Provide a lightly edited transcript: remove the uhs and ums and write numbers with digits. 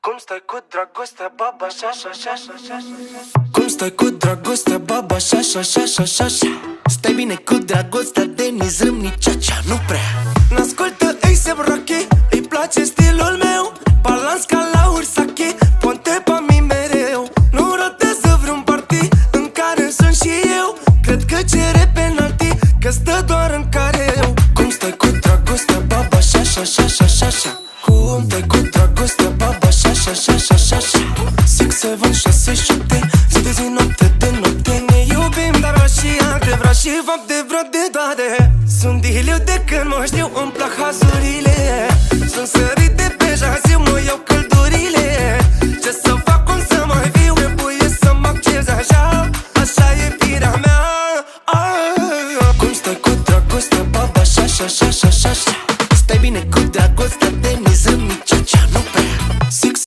Cum stai cu dragostea, baba, așa, așa, așa, așa. Cum stai cu dragostea, baba, așa, așa, așa, așa, așa. Stai bine cu dragostea, Denis Râmnicea, nu prea. N-ascultă A$AP Rocky, îi place stilul meu. Balans ca la Ursache, ponte pe mine mereu. Nu rotează vreun party în care sunt și eu. Cred că cere penalti, că stă doar în careu. Cum stai cu dragostea, baba, așa, așa, așa, așa, așa. Cum stai cu dragostea, baba, așa, așa, așa, așa, așa. 6, 7, 6, 7, zi de zi, noapte de noapte. Ne iubim, dar vreau și alte, vreau și fapte, vreau de toate. Sunt diliu de când mă știu, îmi plac hazurile. Sunt sărit de